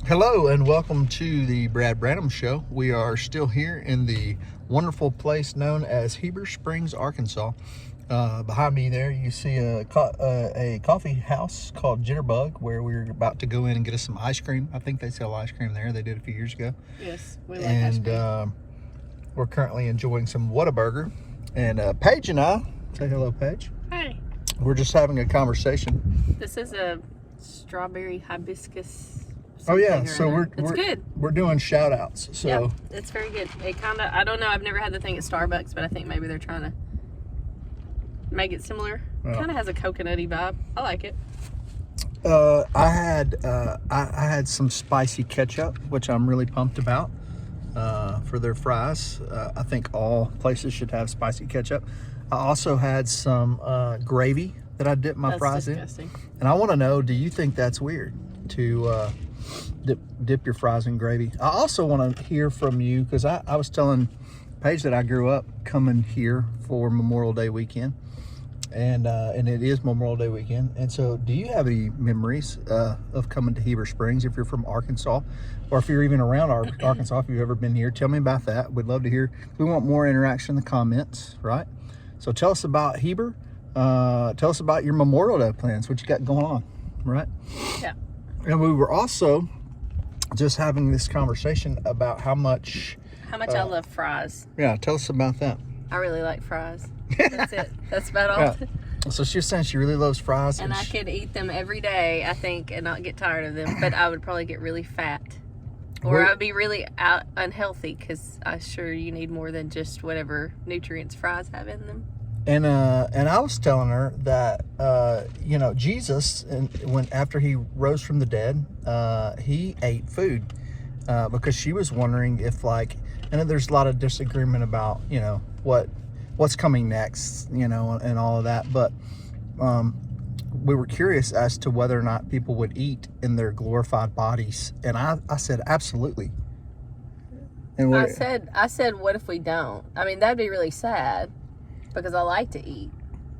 Hello and welcome to the Brad Branham Show. We are still here in the wonderful place known as Heber Springs, Arkansas. Behind me there you see a coffee house called Jitterbug, where we're about to go in and get us some ice cream. I think they sell ice cream there. They did a few years ago. Yes, we like ice cream. And we're currently enjoying some Whataburger. And Paige and I, say hello Paige. Hi. We're just having a conversation. This is a strawberry hibiscus. Oh yeah, so we're good. We're doing shout outs. So yeah, it's very good. It kind of, I don't know, I've never had the thing at Starbucks, but I think maybe they're trying to make it similar. Yeah. Kind of has a coconutty vibe. I like it. I had some spicy ketchup, which I'm really pumped about for their fries. I think all places should have spicy ketchup. I also had some gravy that I dipped my fries disgusting. in. And I want to know, do you think that's weird to dip your fries in gravy? I also want to hear from you, because I was telling Paige that I grew up coming here for Memorial Day weekend. And it is Memorial Day weekend. And so do you have any memories of coming to Heber Springs if you're from Arkansas, or if you're even around Arkansas, if you've ever been here? Tell me about that. We'd love to hear. We want more interaction in the comments, right? So tell us about Heber. Tell us about your Memorial Day plans, what you got going on, right? Yeah. And we were also just having this conversation about how much I love fries. Yeah, tell us about that. I really like fries. That's it. That's about all. Yeah. So she was saying she really loves fries. And I could eat them every day, I think, and not get tired of them. But I would probably get really fat. Or I'd be really unhealthy, because I'm sure you need more than just whatever nutrients fries have in them. And I was telling her that Jesus, after he rose from the dead, he ate food because she was wondering if, and there's a lot of disagreement about what's coming next, and all of that, but we were curious as to whether or not people would eat in their glorified bodies, and I said absolutely. And I said what if we don't? I mean, that'd be really sad, because I like to eat.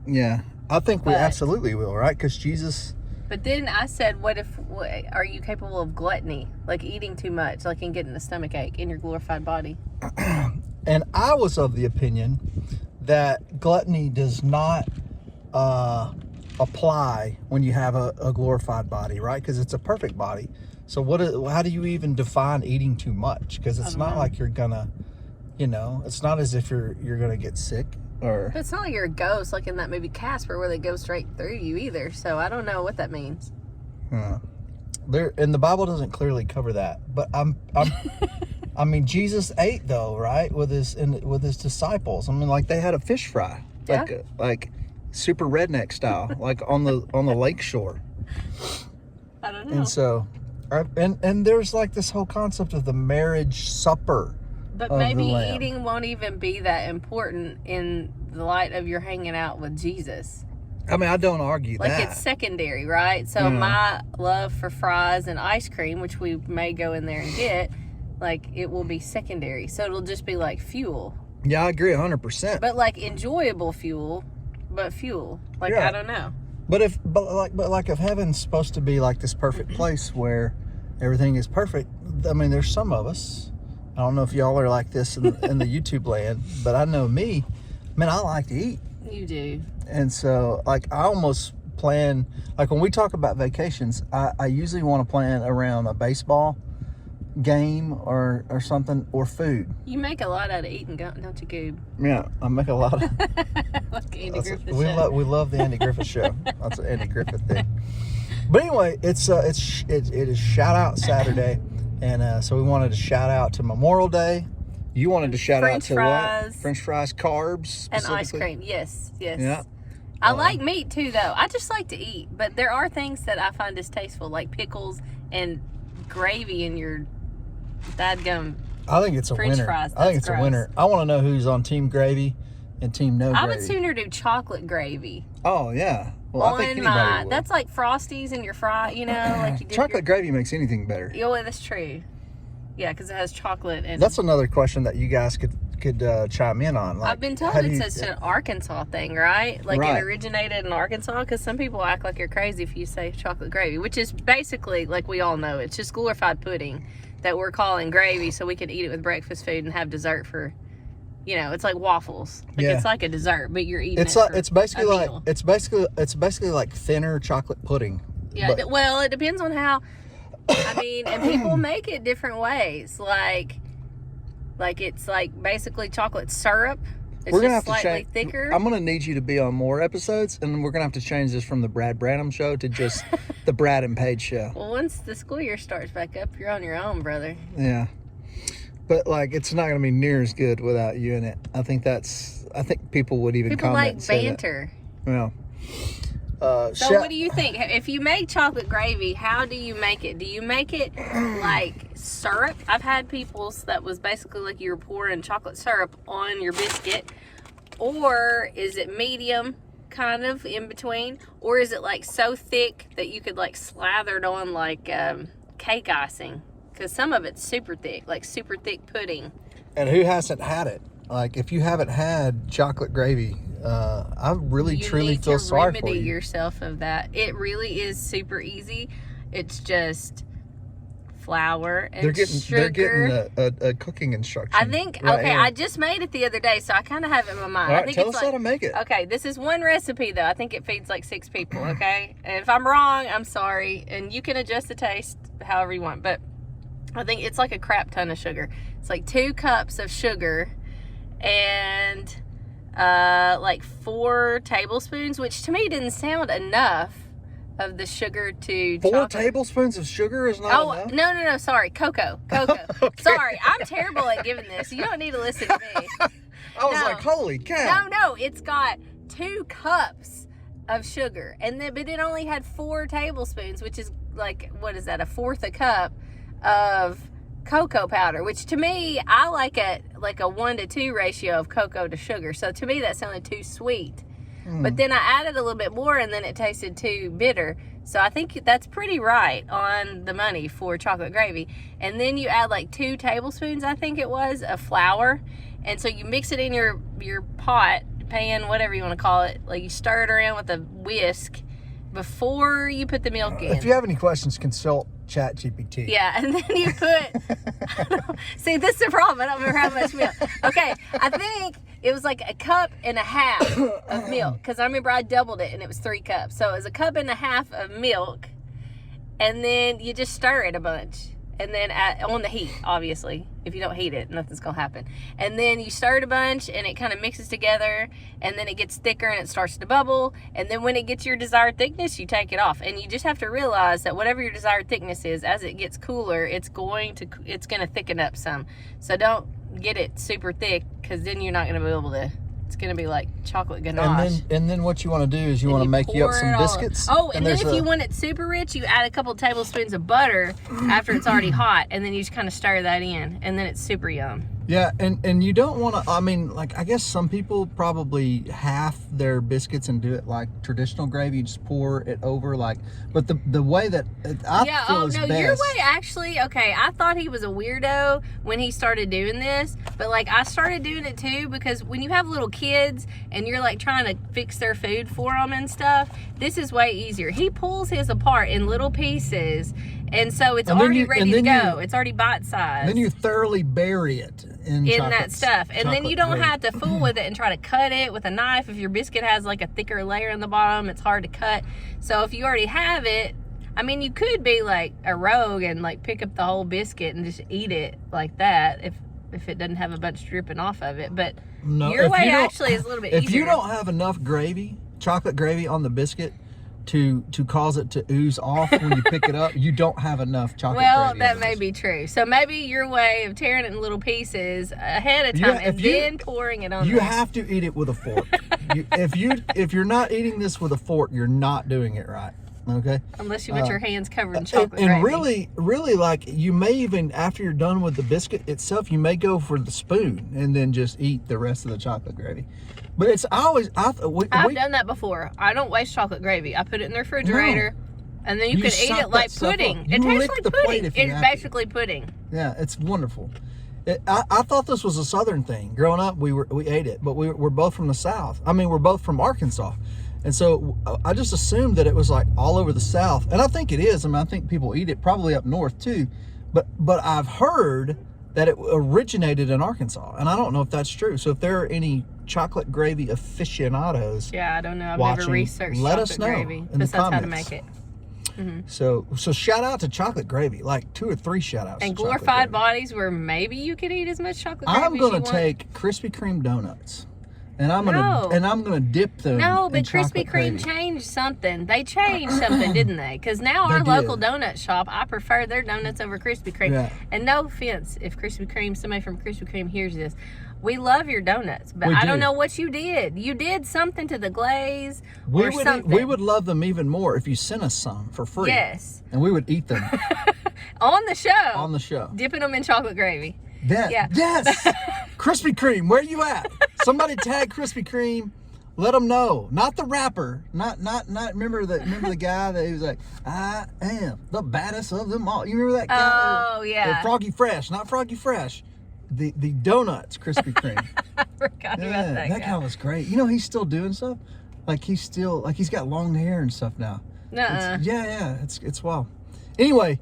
Yeah, I think we absolutely will, right? Because Jesus. But then I said, are you capable of gluttony, like eating too much, like and getting a stomach ache in your glorified body? And I was of the opinion that gluttony does not apply when you have a glorified body, right? Because it's a perfect body. So how do you even define eating too much? Because it's not like you're gonna, it's not as if you're gonna get sick. But it's not like you're a ghost, like in that movie Casper, where they go straight through you either. So I don't know what that means. And the Bible doesn't clearly cover that. But I mean, Jesus ate though, right, with his disciples. I mean, like they had a fish fry, like super redneck style, like on the lake shore. I don't know. And so, and there's like this whole concept of the marriage supper. But maybe eating won't even be that important in the light of your hanging out with Jesus. I mean, I don't argue that. Like, it's secondary, right? So my love for fries and ice cream, which we may go in there and get, like, it will be secondary. So it'll just be like fuel. Yeah, I agree 100%. But like enjoyable fuel, but fuel. Like, I don't know. But if heaven's supposed to be like this perfect place where everything is perfect, I mean, there's some of us. I don't know if y'all are like this in the YouTube land, but I know me. Man, I like to eat. You do. And so, I almost plan, when we talk about vacations, I usually want to plan around a baseball game or something, or food. You make a lot out of eating, don't you, Goob? Yeah, I make a lot of. Like Andy Griffith show. We love the Andy Griffith show. That's an Andy Griffith thing. But anyway, it is Shout Out Saturday. And so we wanted to shout out to Memorial Day. You wanted to shout out to what? French fries, carbs, and ice cream. Yes. Yeah. I like meat too, though. I just like to eat, but there are things that I find distasteful, like pickles and gravy in your dadgum. I think it's a French winner. fries. I think it's a winner. I want to know who's on Team Gravy and Team No Gravy. I would sooner do chocolate gravy. Oh yeah. Well, I think anybody would. That's like Frosties in your fry, like you dip chocolate gravy makes anything better. Yeah, well, that's true. Yeah, because it has chocolate and... That's another question that you guys could chime in on. Like, I've been told it's such an Arkansas thing, right? Like Right. it originated in Arkansas, because some people act like you're crazy if you say chocolate gravy, which is basically, like we all know, it's just glorified pudding that we're calling gravy so we can eat it with breakfast food and have dessert for, you know, it's like waffles. Like Yeah. it's like a dessert, but you're eating It's it like for it's basically a like meal. it's basically like thinner chocolate pudding. Yeah, But- well, it depends on how. I mean, and people make it different ways. Like it's like basically chocolate syrup. It's We're gonna just have to slightly change. thicker. I'm gonna need you to be on more episodes, and we're gonna have to change this from the Brad Branham show to just the Brad and Paige show. Well, once the school year starts back up, you're on your own, brother. Yeah, but like it's not gonna be near as good without you in it. I think people would even People comment like and say that. banter. Yeah. So what do you think? If you make chocolate gravy, how do you make it? Do you make it like syrup? I've had people's that was basically like you were pouring chocolate syrup on your biscuit. Or is it medium, kind of in between? Or is it like so thick that you could like slather it on like cake icing? Because some of it's super thick, like super thick pudding. And who hasn't had it? Like if you haven't had chocolate gravy, I really truly feel sorry for you. You need to remedy yourself of that. It really is super easy. It's just flour and They're getting sugar. a cooking instruction. I think, right okay, here. I just made it the other day, so I kind of have it in my mind. All I right, think tell it's us like, how to make it. okay, this is one recipe, though. I think it feeds like 6 people, okay? And if I'm wrong, I'm sorry. And you can adjust the taste however you want. But I think it's like a crap ton of sugar. It's like 2 cups of sugar and like 4 tablespoons, which to me didn't sound enough of the sugar to 4 chocolate. tablespoons of sugar is not Oh, enough? no, sorry. Cocoa. Okay. Sorry, I'm terrible at giving this. You don't need to listen to me. I was No. like, holy cow. No, it's got 2 cups of sugar. But it only had 4 tablespoons, which is like, what is that, 1/4 a cup of cocoa powder, which to me, I like a 1-to-2 ratio of cocoa to sugar. So to me, that sounded too sweet. But then I added a little bit more, and then it tasted too bitter. So I think that's pretty right on the money for chocolate gravy. And then you add like 2 tablespoons, I think it was, of flour. And so you mix it in your pot, pan, whatever you want to call it. Like you stir it around with a whisk before you put the milk in. If you have any questions, consult ChatGPT. Yeah, and then you put... See, this is the problem. I don't remember how much milk. Okay, I think it was like 1.5 cups of milk. Because I remember I doubled it, and it was 3 cups. So it was 1.5 cups of milk. And then you just stir it a bunch. And then on the heat, obviously. If you don't heat it, nothing's going to happen. And then you stir it a bunch, and it kind of mixes together. And then it gets thicker, and it starts to bubble. And then when it gets your desired thickness, you take it off. And you just have to realize that whatever your desired thickness is, as it gets cooler, it's going to thicken up some. So don't get it super thick, because then you're not going to be able to... It's going to be like chocolate ganache. And then what you want to do is you want to make you up some biscuits. Oh, and then if you want it super rich, you add a couple tablespoons of butter after it's already hot, and then you just kind of stir that in, and then it's super yum. Yeah, and you don't want to, I mean, like, I guess some people probably half their biscuits and do it like traditional gravy. You just pour it over, like, but the way that I feel is best. Your way actually, okay, I thought he was a weirdo when he started doing this, but like I started doing it too, because when you have little kids and you're like trying to fix their food for them and stuff, this is way easier. He pulls his apart in little pieces, and so it's already ready to go. It's already bite sized. Then you thoroughly bury it in that stuff, and then you don't have to fool with it and try to cut it with a knife. If your biscuit has like a thicker layer in the bottom, it's hard to cut. So if you already have it, I mean, you could be like a rogue and like pick up the whole biscuit and just eat it like that if it doesn't have a bunch dripping off of it. But No, your if way you don't- actually is a little bit easier. If you don't have enough gravy, chocolate gravy on the biscuit to cause it to ooze off when you pick it up, you don't have enough chocolate gravy. That may be true. So maybe your way of tearing it in little pieces ahead of time and then pouring it on. You have to eat it with a fork. If you're not eating this with a fork, you're not doing it right. Okay. Unless you want your hands covered in chocolate gravy. And really, like, you may even, after you're done with the biscuit itself, you may go for the spoon and then just eat the rest of the chocolate gravy. But I've done that before. I don't waste chocolate gravy. I put it in the refrigerator. And then you can eat suck it like that stuff pudding. up. It You tastes lick like the plate pudding. if you It's have to. basically pudding. Yeah, it's wonderful. I thought this was a Southern thing. Growing up, we ate it, but we're both from the South. I mean, we're both from Arkansas. And so I just assumed that it was like all over the South. And I think it is. I mean, I think people eat it probably up north too. But I've heard that it originated in Arkansas. And I don't know if that's true. So if there are any chocolate gravy aficionados, Yeah, I don't know. I've watching, never researched let chocolate us know gravy. in the Besides how to comments. make it. Mm-hmm. So shout out to chocolate gravy, like 2 or 3 shout outs. And to chocolate glorified gravy. bodies where maybe you could eat as much chocolate gravy I'm as gonna you want. take Krispy Kreme donuts, and I'm gonna dip them. No, in but Krispy chocolate Kreme gravy. changed something. They changed something, didn't they? Because now our They local did. donut shop, I prefer their donuts over Krispy Kreme. Yeah. And no offense, if Krispy Kreme, somebody from Krispy Kreme hears this, we love your donuts, but We I do. don't know what you did. You did something to the glaze We or would something. we would love them even more if you sent us some for free. Yes. And we would eat them On the show. on the show. Dipping them in chocolate gravy. Yeah. Yes. Krispy Kreme, where you at? Somebody tag Krispy Kreme. Let them know. Not the rapper. Not. Remember the guy that he was like, I am the baddest of them all. You remember that guy? Oh, yeah. Froggy Fresh, not Froggy Fresh. The donuts, Krispy Kreme. I forgot about that guy. guy was great. You know, he's still doing stuff. Like he's got long hair and stuff now. Nuh-uh. It's wild. Anyway,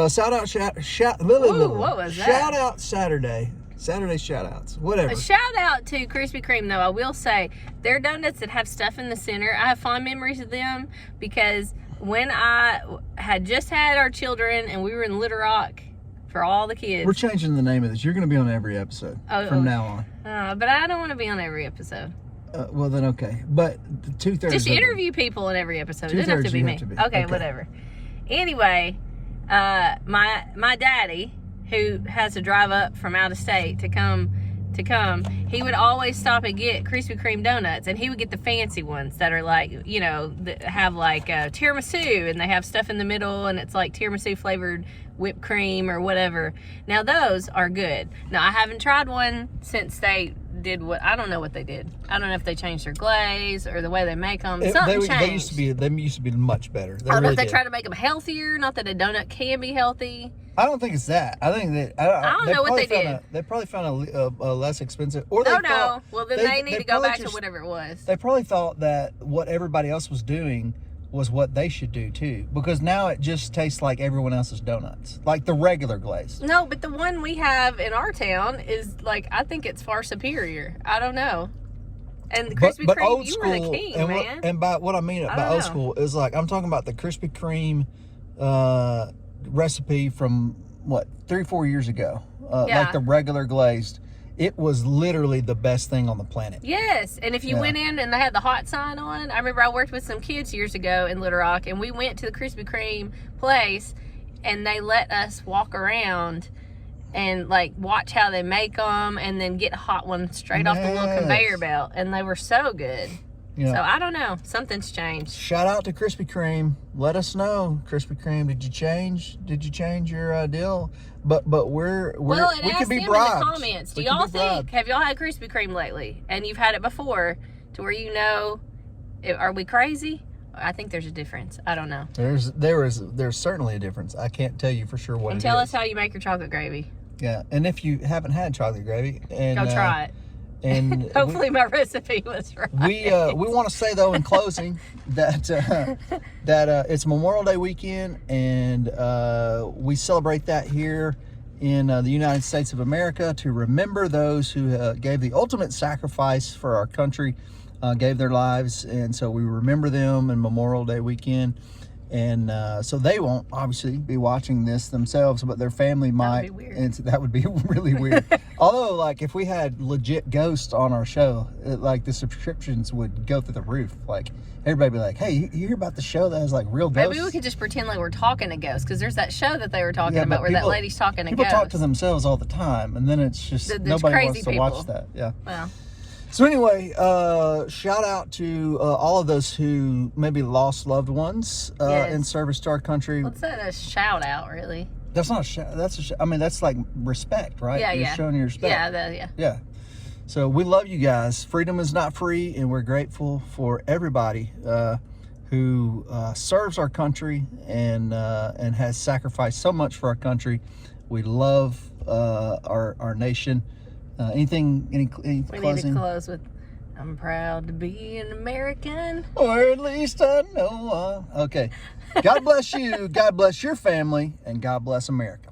shout out what was that? Shout out Saturday Shoutouts. Whatever. A shout out to Krispy Kreme, though. I will say their donuts that have stuff in the center, I have fond memories of them because when I had just had our children and we were in Little Rock for all the kids. We're changing the name of this. You're going to be on every episode from now on. But I don't want to be on every episode. Well, then okay. But 2/3. Just interview people in every episode. It doesn't have to be you me. have to be. Okay, whatever. Anyway, my daddy, who has to drive up from out of state to come, he would always stop and get Krispy Kreme donuts, and he would get the fancy ones that are like, you know, that have like tiramisu, and they have stuff in the middle, and it's like tiramisu flavored whipped cream or whatever. Now those are good. Now I haven't tried one since they did I don't know what they did. I don't know if they changed their glaze or the way they make them. Something changed. They used to be much better. I don't know if they try to make them healthier. Not that a donut can be healthy. I don't think it's that. I think that I don't know what they did. They probably found a less expensive. Or they No. thought, Well, then they need to go back to whatever it was. They probably thought that what everybody else was doing was what they should do too, because now it just tastes like everyone else's donuts, like the regular glaze. No, but the one we have in our town is like, I think it's far superior. I don't know. And the Krispy but Kreme, old you school, were the king, and man. and by what I mean by old school is like I'm talking about the Krispy Kreme recipe from what 3-4 years ago, like the regular glazed. It was literally the best thing on the planet. Yes, and if you went in and they had the hot sign on, I remember I worked with some kids years ago in Little Rock, and we went to the Krispy Kreme place, and they let us walk around and like watch how they make them, and then get hot ones straight off the little conveyor belt, and they were so good. Yeah. So I don't know, something's changed. Shout out to Krispy Kreme. Let us know, Krispy Kreme. Did you change your deal? But we could be them bribed. in the comments. Do y'all think? Have y'all had Krispy Kreme lately? And you've had it before, to where you know, are we crazy? I think there's a difference. I don't know. There's certainly a difference. I can't tell you for sure what. And tell us how you make your chocolate gravy. Yeah, and if you haven't had chocolate gravy, and go try it. And hopefully my recipe was right. We want to say though in closing that it's Memorial Day weekend, and we celebrate that here in the United States of America to remember those who gave the ultimate sacrifice for our country, gave their lives, and so we remember them in Memorial Day weekend. And so they won't obviously be watching this themselves, but their family might. That would be really weird. Although, like, if we had legit ghosts on our show, like the subscriptions would go through the roof. Like, everybody be like, "Hey, you hear about the show that has like real ghosts?" Maybe we could just pretend like we're talking to ghosts, because there's that show that they were talking about where that lady's talking to ghosts. People talk to themselves all the time, and then it's just nobody wants to watch that. Yeah. Well. So anyway, shout out to all of those who maybe lost loved ones in service to our country. What's that? A shout out, really? That's not a shout. I mean, that's like respect, right? Yeah, You're showing your respect. Yeah. So we love you guys. Freedom is not free, and we're grateful for everybody who serves our country and has sacrificed so much for our country. We love our nation. Any We need closing? to close with, I'm proud to be an American. Or at least I know. Okay. God bless you. God bless your family. And God bless America.